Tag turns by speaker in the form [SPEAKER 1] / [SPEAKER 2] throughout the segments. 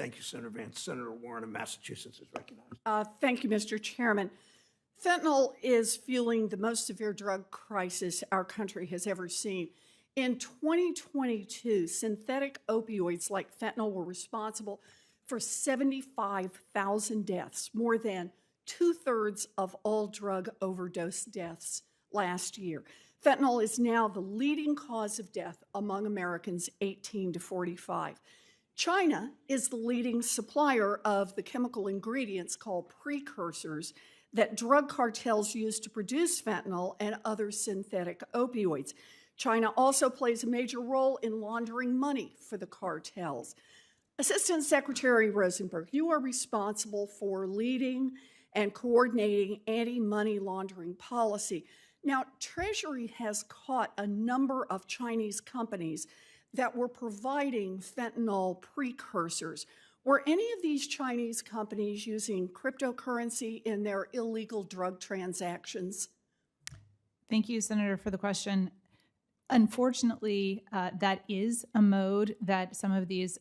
[SPEAKER 1] Thank you, Senator Vance. Senator Warren of Massachusetts is recognized.
[SPEAKER 2] Thank you, Mr. Chairman. Fentanyl is fueling the most severe drug crisis our country has ever seen. In 2022, synthetic opioids like fentanyl were responsible for 75,000 deaths, more than 2/3 of all drug overdose deaths last year. Fentanyl is now the leading cause of death among Americans 18 to 45. China is the leading supplier of the chemical ingredients called precursors that drug cartels use to produce fentanyl and other synthetic opioids. China also plays a major role in laundering money for the cartels. Assistant Secretary Rosenberg, you are responsible for leading and coordinating anti-money laundering policy. Now, Treasury has caught a number of Chinese companies that were providing fentanyl precursors. Were any of these Chinese companies using cryptocurrency in their illegal drug transactions?
[SPEAKER 3] Thank you, Senator, for the question. Unfortunately, that is a mode that some of these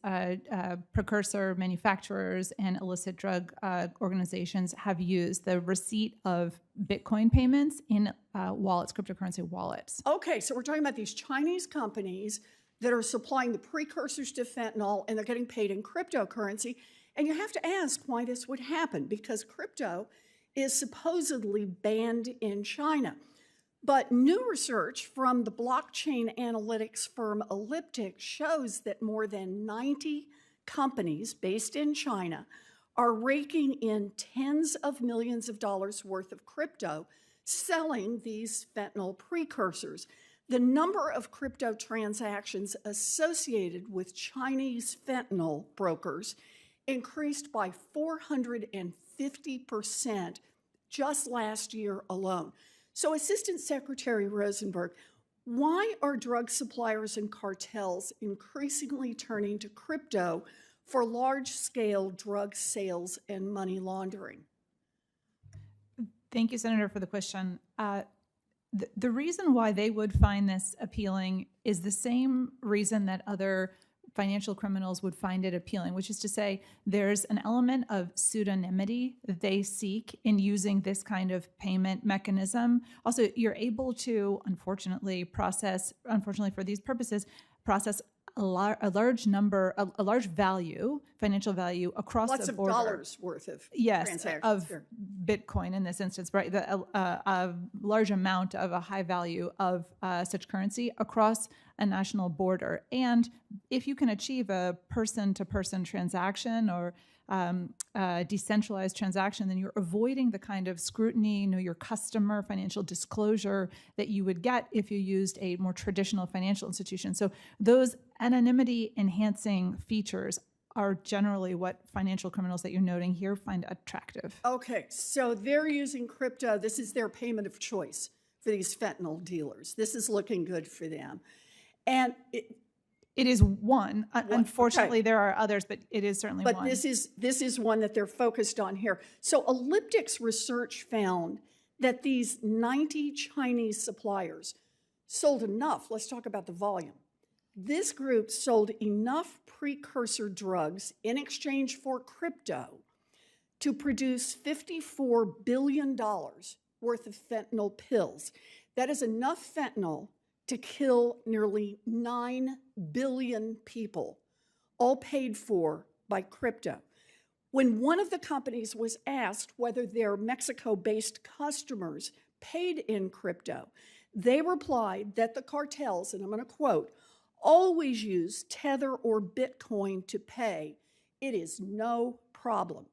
[SPEAKER 3] precursor manufacturers and illicit drug organizations have used, the receipt of Bitcoin payments in wallets, cryptocurrency wallets.
[SPEAKER 2] Okay, so we're talking about these Chinese companies that are supplying the precursors to fentanyl, and they're getting paid in cryptocurrency. And you have to ask why this would happen, because crypto is supposedly banned in China. But new research from the blockchain analytics firm Elliptic shows that more than 90 companies based in China are raking in tens of millions of dollars worth of crypto selling these fentanyl precursors. The number of crypto transactions associated with Chinese fentanyl brokers increased by 450% just last year alone. So, Assistant Secretary Rosenberg, why are drug suppliers and cartels increasingly turning to crypto for large-scale drug sales and money laundering?
[SPEAKER 3] Thank you, Senator, for the question. The reason why they would find this appealing is the same reason that other financial criminals would find it appealing, which is to say there's an element of pseudonymity that they seek in using this kind of payment mechanism. Also, you're able to, unfortunately for these purposes, process a large value, financial value across
[SPEAKER 2] lots
[SPEAKER 3] the
[SPEAKER 2] of
[SPEAKER 3] border.
[SPEAKER 2] dollars worth of transactions.
[SPEAKER 3] Of Bitcoin in this instance, right? A large amount of a high value of such currency across a national border. And if you can achieve a person-to-person transaction or decentralized transaction, then you're avoiding the kind of scrutiny, know your customer, financial disclosure that you would get if you used a more traditional financial institution. So those anonymity enhancing features are generally what financial criminals that you're noting here find attractive.
[SPEAKER 2] Okay, so they're using crypto. This is their payment of choice for these fentanyl dealers. This is looking good for them. And
[SPEAKER 3] it is one. Unfortunately,
[SPEAKER 2] okay.
[SPEAKER 3] There are others, but it is certainly one.
[SPEAKER 2] But this is one that they're focused on here. So Elliptic's research found that these 90 Chinese suppliers sold enough. Let's talk about the volume. This group sold enough precursor drugs in exchange for crypto to produce $54 billion worth of fentanyl pills. That is enough fentanyl to kill nearly 9 billion people, all paid for by crypto. When one of the companies was asked whether their Mexico-based customers paid in crypto, they replied that the cartels, and I'm going to quote, always use Tether or Bitcoin to pay. It is no problem.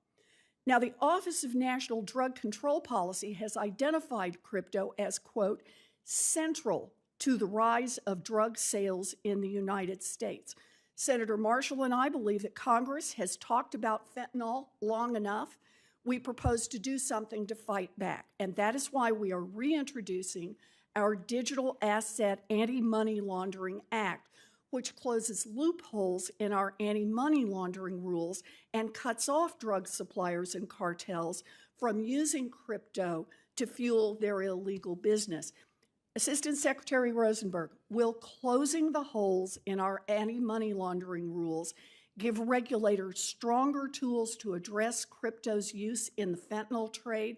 [SPEAKER 2] Now, the Office of National Drug Control Policy has identified crypto as, quote, central to the rise of drug sales in the United States. Senator Marshall and I believe that Congress has talked about fentanyl long enough. We propose to do something to fight back, and that is why we are reintroducing our Digital Asset Anti-Money Laundering Act, which closes loopholes in our anti-money laundering rules and cuts off drug suppliers and cartels from using crypto to fuel their illegal business. Assistant Secretary Rosenberg, will closing the holes in our anti-money laundering rules give regulators stronger tools to address crypto's use in the fentanyl trade,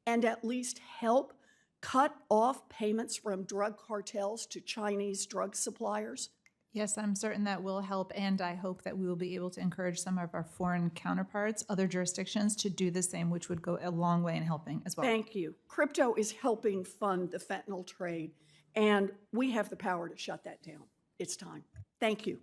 [SPEAKER 2] and at least help cut off payments from drug cartels to Chinese drug suppliers?
[SPEAKER 3] Yes, I'm certain that will help, and I hope that we will be able to encourage some of our foreign counterparts, other jurisdictions, to do the same, which would go a long way in helping as well.
[SPEAKER 2] Thank you. Crypto is helping fund the fentanyl trade, and we have the power to shut that down. It's time. Thank you.